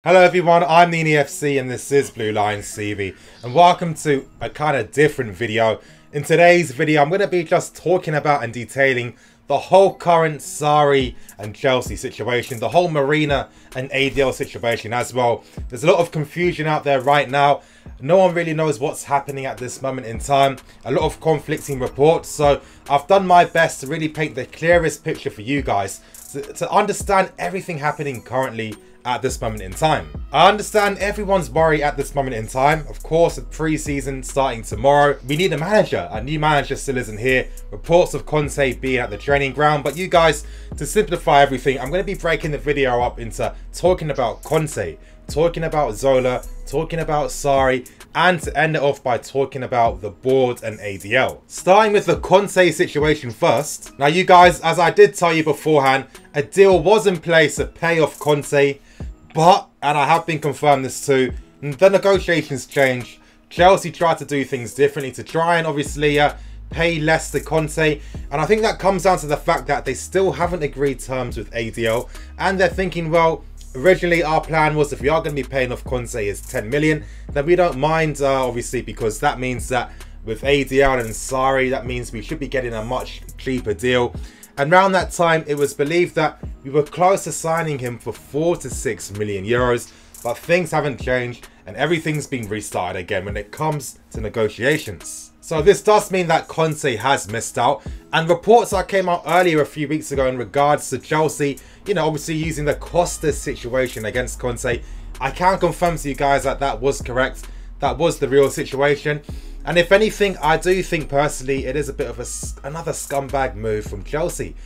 Hello everyone, I'm Nini FC and this is Blue Lions TV and welcome to a kind of different video. In today's video I'm going to be just talking about and detailing the whole current Sarri and Chelsea situation, the whole Marina and ADL situation as well. There's a lot of confusion out there right now. No one really knows what's happening at this moment in time. A lot of conflicting reports, so I've done my best to really paint the clearest picture for you guys to understand everything happening currently at this moment in time. I understand everyone's worried at this moment in time. Of course, the pre-season starting tomorrow. We need a manager. A new manager still isn't here. Reports of Conte being at the training ground. But you guys, to simplify everything, I'm going to be breaking the video up into talking about Conte, talking about Zola, talking about Sarri, and to end it off by talking about the board and ADL. Starting with the Conte situation first. Now you guys, as I did tell you beforehand, a deal was in place to pay off Conte, but, and I have been confirmed this too, the negotiations changed. Chelsea tried to do things differently to try and obviously pay less to Conte, and I think that comes down to the fact that they still haven't agreed terms with ADL, and they're thinking, well, originally our plan was if we are going to be paying off Conte is 10 million, then we don't mind obviously, because that means that with ADL and Sarri, that means we should be getting a much cheaper deal. And around that time, it was believed that we were close to signing him for 4 to 6 million euros, but things haven't changed and everything's been restarted again when it comes to negotiations. So this does mean that Conte has missed out, and reports that came out earlier a few weeks ago in regards to Chelsea, you know, obviously using the Costa situation against Conte. I can confirm to you guys that that was correct. That was the real situation. And if anything, I do think personally it is a bit of another scumbag move from Chelsea.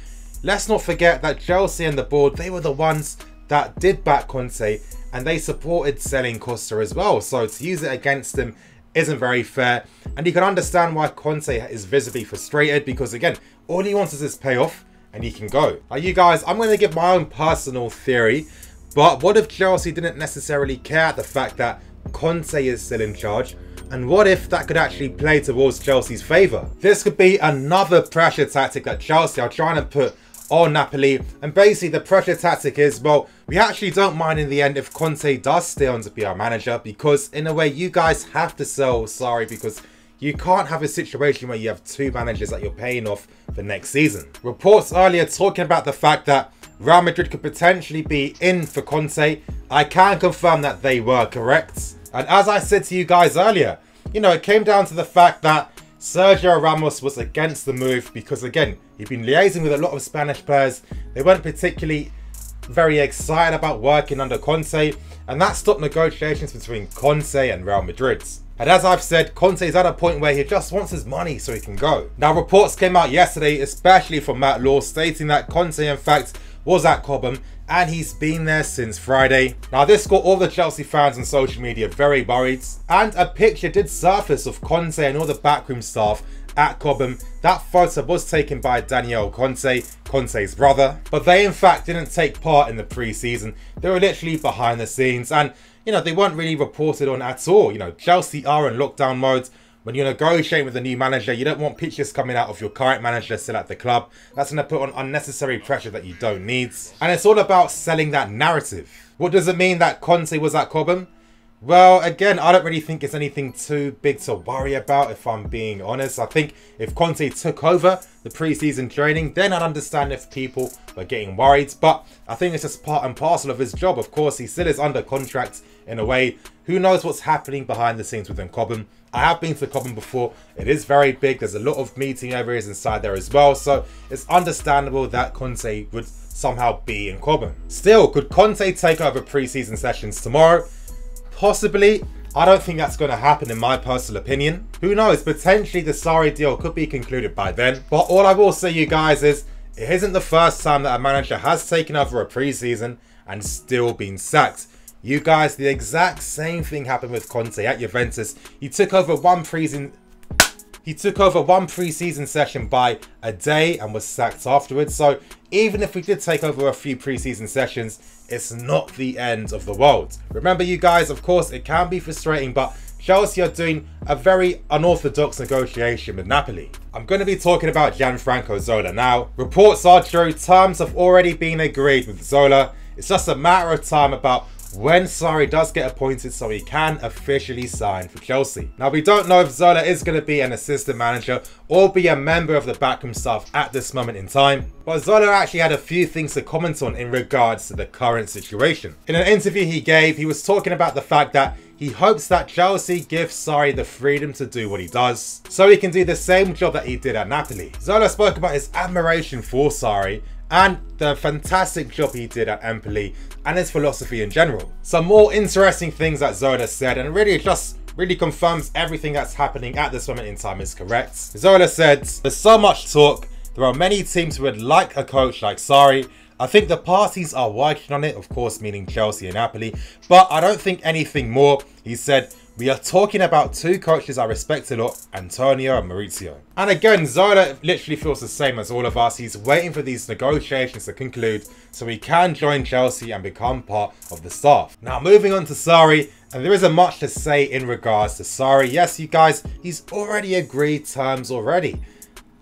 Let's not forget that Chelsea and the board, they were the ones that did back Conte and they supported selling Costa as well. So to use it against him isn't very fair. And you can understand why Conte is visibly frustrated, because again, all he wants is this payoff and he can go. Now you guys, I'm going to give my own personal theory, but what if Chelsea didn't necessarily care at the fact that Conte is still in charge? And what if that could actually play towards Chelsea's favour? This could be another pressure tactic that Chelsea are trying to put on Napoli. And basically the pressure tactic is, well, we actually don't mind in the end if Conte does stay on to be our manager, because in a way you guys have to sell Sarri, because you can't have a situation where you have two managers that you're paying off for next season. Reports earlier talking about the fact that Real Madrid could potentially be in for Conte. I can confirm that they were correct. And as I said to you guys earlier, you know, it came down to the fact that Sergio Ramos was against the move because, again, he'd been liaising with a lot of Spanish players. They weren't particularly very excited about working under Conte, and that stopped negotiations between Conte and Real Madrid. And as I've said, Conte is at a point where he just wants his money so he can go. Now, reports came out yesterday, especially from Matt Law, stating that Conte, in fact, was at Cobham and he's been there since Friday. Now this got all the Chelsea fans on social media very worried, and a picture did surface of Conte and all the backroom staff at Cobham. That photo was taken by Daniel Conte, Conte's brother, but they in fact didn't take part in the pre-season. They were literally behind the scenes, and you know, they weren't really reported on at all. You know, Chelsea are in lockdown mode. When you're negotiating with a new manager, you don't want pictures coming out of your current manager still at the club. That's going to put on unnecessary pressure that you don't need. And it's all about selling that narrative. What does it mean that Conte was at Cobham? Well, again, I don't really think it's anything too big to worry about, if I'm being honest. I think if Conte took over the pre-season training, then I'd understand if people were getting worried. But I think it's just part and parcel of his job. Of course, he still is under contract in a way. Who knows what's happening behind the scenes within Cobham? I have been to Cobham before. It is very big. There's a lot of meeting areas inside there as well. So it's understandable that Conte would somehow be in Cobham. Still, could Conte take over pre-season sessions tomorrow? Possibly. I don't think that's going to happen in my personal opinion. Who knows? Potentially the Sarri deal could be concluded by then. But all I will say, you guys, is it isn't the first time that a manager has taken over a pre-season and still been sacked. You guys, the exact same thing happened with Conte at Juventus. He took over one pre-season session by a day and was sacked afterwards. So even if we did take over a few pre-season sessions, it's not the end of the world. Remember, you guys, of course, it can be frustrating, but Chelsea are doing a very unorthodox negotiation with Napoli. I'm going to be talking about Gianfranco Zola now. Reports are true, terms have already been agreed with Zola. It's just a matter of time about when Sarri does get appointed so he can officially sign for Chelsea. Now, we don't know if Zola is going to be an assistant manager or be a member of the backroom staff at this moment in time, but Zola actually had a few things to comment on in regards to the current situation. In an interview he gave, he was talking about the fact that he hopes that Chelsea gives Sarri the freedom to do what he does, so he can do the same job that he did at Napoli. Zola spoke about his admiration for Sarri and the fantastic job he did at Empoli and his philosophy in general. Some more interesting things that Zola said, and really confirms everything that's happening at this moment in time is correct. Zola said, "There's so much talk. There are many teams who would like a coach like Sarri. I think the parties are working on it," of course meaning Chelsea and Napoli, "but I don't think anything more." He said, "We are talking about two coaches I respect a lot, Antonio and Maurizio." And again, Zola literally feels the same as all of us. He's waiting for these negotiations to conclude so he can join Chelsea and become part of the staff. Now, moving on to Sarri, and there isn't much to say in regards to Sarri. Yes, you guys, he's already agreed terms already.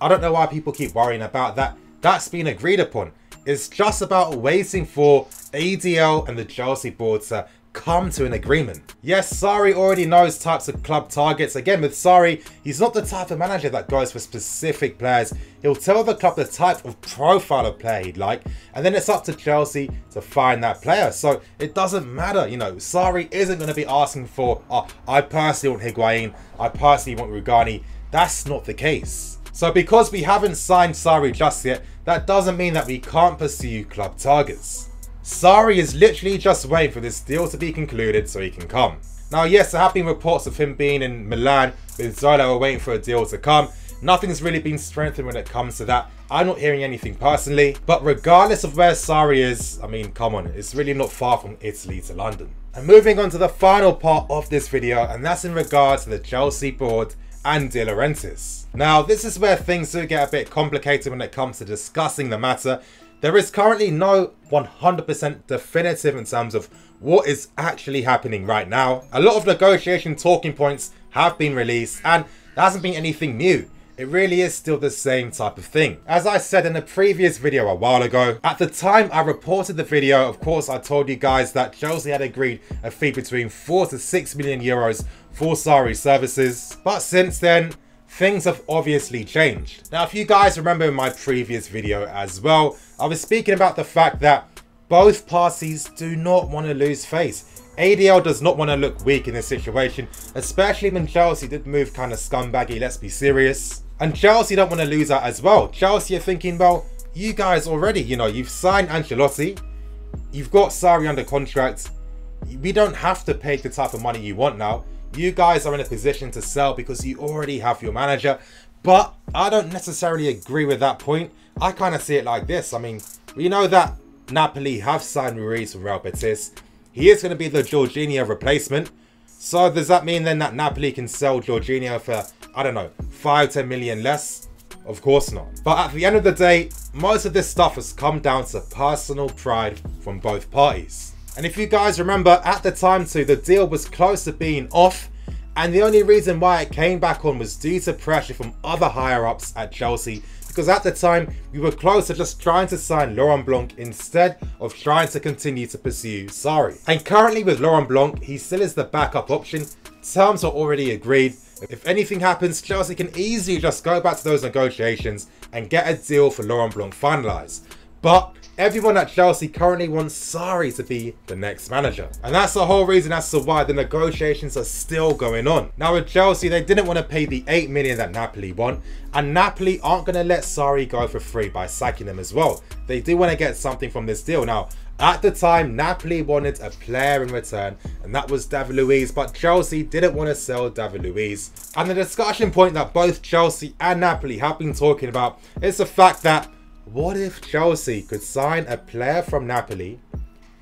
I don't know why people keep worrying about that. That's been agreed upon. It's just about waiting for ADL and the Chelsea board to come to an agreement. Yes, Sarri already knows types of club targets. Again, with Sarri, he's not the type of manager that goes for specific players. He'll tell the club the type of profile of player he'd like, and then it's up to Chelsea to find that player. So it doesn't matter, you know, Sarri isn't going to be asking for, "Oh, I personally want Higuain, I personally want Rugani." That's not the case. So because we haven't signed Sarri just yet, that doesn't mean that we can't pursue club targets. Sarri is literally just waiting for this deal to be concluded so he can come. Now, yes, there have been reports of him being in Milan with Zola waiting for a deal to come. Nothing's really been strengthened when it comes to that. I'm not hearing anything personally, but regardless of where Sarri is, I mean, come on, it's really not far from Italy to London. And moving on to the final part of this video, and that's in regards to the Chelsea board and De Laurentiis. Now, this is where things do get a bit complicated when it comes to discussing the matter. There is currently no 100% definitive in terms of what is actually happening right now. A lot of negotiation talking points have been released, and there hasn't been anything new. It really is still the same type of thing. As I said in a previous video a while ago, at the time I reported the video, of course I told you guys that Chelsea had agreed a fee between 4 to 6 million euros for Sarri's services. But since then, things have obviously changed. Now, if you guys remember in my previous video as well, I was speaking about the fact that both parties do not want to lose face. ADL does not want to look weak in this situation, especially when Chelsea did move kind of scumbaggy, let's be serious. And Chelsea don't want to lose out as well. Chelsea are thinking, well, you guys already, you know, you've signed Ancelotti, you've got Sarri under contract, we don't have to pay the type of money you want now. You guys are in a position to sell because you already have your manager. But I don't necessarily agree with that point. I kind of see it like this. I mean, we know that Napoli have signed Ruiz from Real Betis. He is going to be the Jorginho replacement. So does that mean then that Napoli can sell Jorginho for, I don't know, 5-10 million less? Of course not. But at the end of the day, most of this stuff has come down to personal pride from both parties. And if you guys remember, at the time too, the deal was close to being off. And the only reason why it came back on was due to pressure from other higher-ups at Chelsea. Because at the time, we were close to just trying to sign Laurent Blanc instead of trying to continue to pursue Sarri. And currently with Laurent Blanc, he still is the backup option. Terms are already agreed. If anything happens, Chelsea can easily just go back to those negotiations and get a deal for Laurent Blanc finalised. But everyone at Chelsea currently wants Sarri to be the next manager. And that's the whole reason as to why the negotiations are still going on. Now with Chelsea, they didn't want to pay the 8 million that Napoli want. And Napoli aren't going to let Sarri go for free by sacking him as well. They do want to get something from this deal. Now, at the time, Napoli wanted a player in return, and that was David Luiz, but Chelsea didn't want to sell David Luiz. And the discussion point that both Chelsea and Napoli have been talking about is the fact that what if Chelsea could sign a player from Napoli,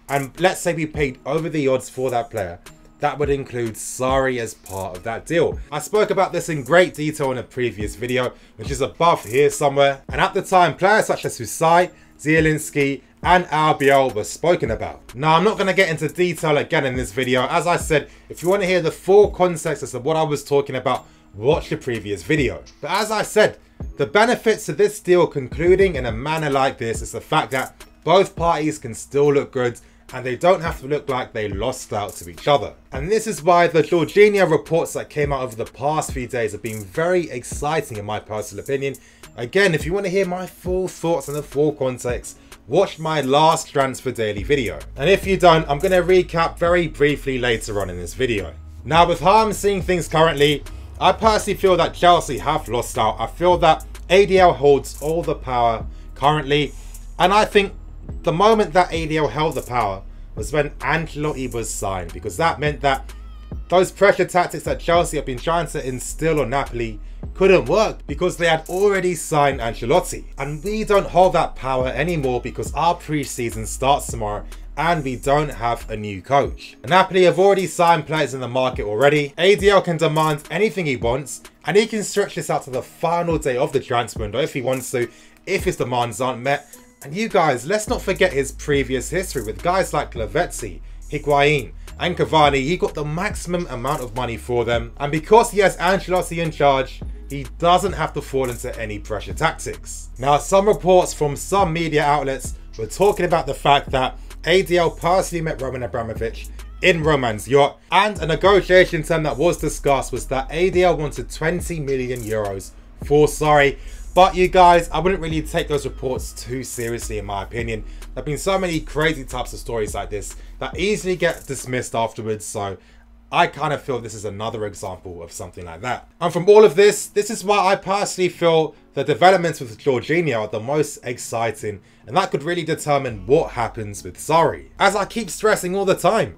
and let's say we paid over the odds for that player, that would include Sarri as part of that deal. I spoke about this in great detail in a previous video, which is above here somewhere. And at the time, players such as Husai, Zielinski, and Albiol were spoken about. Now, I'm not going to get into detail again in this video. As I said, if you want to hear the full context as to what I was talking about, watch the previous video. But as I said, the benefits to this deal concluding in a manner like this is the fact that both parties can still look good and they don't have to look like they lost out to each other. And this is why the Jorginho reports that came out over the past few days have been very exciting in my personal opinion. Again, if you want to hear my full thoughts and the full context, watch my last Transfer Daily video. And if you don't, I'm going to recap very briefly later on in this video. Now, with how I'm seeing things currently, I personally feel that Chelsea have lost out. I feel that ADL holds all the power currently, and I think the moment that ADL held the power was when Ancelotti was signed, because that meant that those pressure tactics that Chelsea have been trying to instill on Napoli couldn't work because they had already signed Ancelotti. And we don't hold that power anymore because our pre-season starts tomorrow and we don't have a new coach. Napoli have already signed players in the market already. ADL can demand anything he wants, and he can stretch this out to the final day of the transfer window if he wants to, if his demands aren't met. And you guys, let's not forget his previous history with guys like Lavezzi, Higuain and Cavani. He got the maximum amount of money for them, and because he has Ancelotti in charge, he doesn't have to fall into any pressure tactics. Now, some reports from some media outlets were talking about the fact that ADL personally met Roman Abramovich in Roman's yacht, and a negotiation term that was discussed was that ADL wanted 20 million euros for Sarri. But you guys, I wouldn't really take those reports too seriously in my opinion. There have been so many crazy types of stories like this that easily get dismissed afterwards, so I kind of feel this is another example of something like that. And from all of this is why I personally feel the developments with Jorginho are the most exciting, and that could really determine what happens with Sarri. As I keep stressing all the time,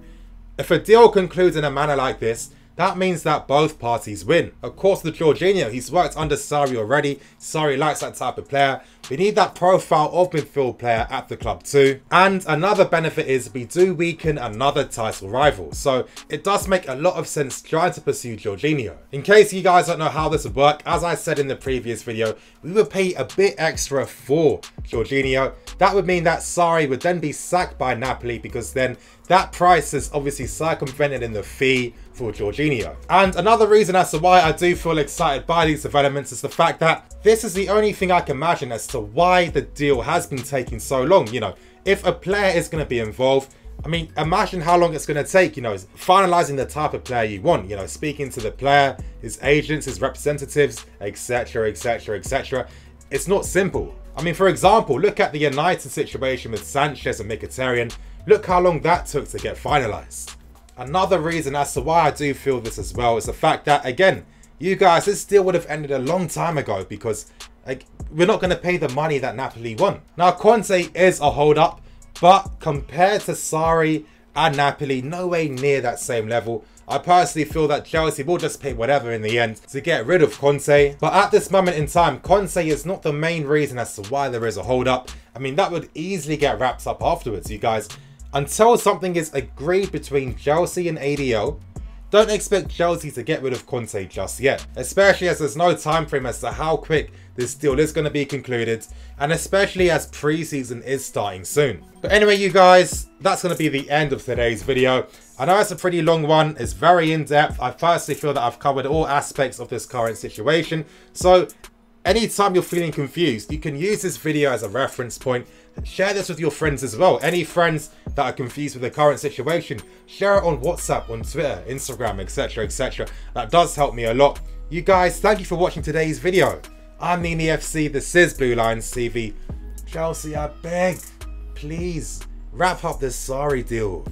if a deal concludes in a manner like this, that means that both parties win. Of course, with Jorginho, he's worked under Sarri already. Sarri likes that type of player. We need that profile of midfield player at the club too. And another benefit is we do weaken another title rival. So it does make a lot of sense trying to pursue Jorginho. In case you guys don't know how this would work, as I said in the previous video, we would pay a bit extra for Jorginho. That would mean that Sarri would then be sacked by Napoli, because then that price is obviously circumvented in the fee for Jorginho. And another reason as to why I do feel excited by these developments is the fact that this is the only thing I can imagine as to why the deal has been taking so long. You know, if a player is going to be involved, I mean, imagine how long it's going to take, you know, finalizing the type of player you want, you know, speaking to the player, his agents, his representatives, etc, etc, etc. It's not simple. I mean, for example, look at the United situation with Sanchez and Mkhitaryan. Look how long that took to get finalized. Another reason as to why I do feel this as well is the fact that, again, you guys, this deal would have ended a long time ago because we're not going to pay the money that Napoli want. Now, Conte is a hold-up, but compared to Sarri and Napoli, no way near that same level. I personally feel that Chelsea will just pay whatever in the end to get rid of Conte. But at this moment in time, Conte is not the main reason as to why there is a hold-up. I mean, that would easily get wrapped up afterwards, you guys. Until something is agreed between Chelsea and ADL, don't expect Chelsea to get rid of Conte just yet, especially as there's no time frame as to how quick this deal is going to be concluded, and especially as pre-season is starting soon. But anyway, you guys, that's going to be the end of today's video. I know it's a pretty long one, it's very in-depth. I personally feel that I've covered all aspects of this current situation, so anytime you're feeling confused, you can use this video as a reference point. Share this with your friends as well. Any friends that are confused with the current situation, share it on WhatsApp, on Twitter, Instagram, etc, etc. That does help me a lot. You guys, thank you for watching today's video. I'm Nini FC, this is Blue Lions TV. Chelsea, I beg, please, wrap up this Sarri deal.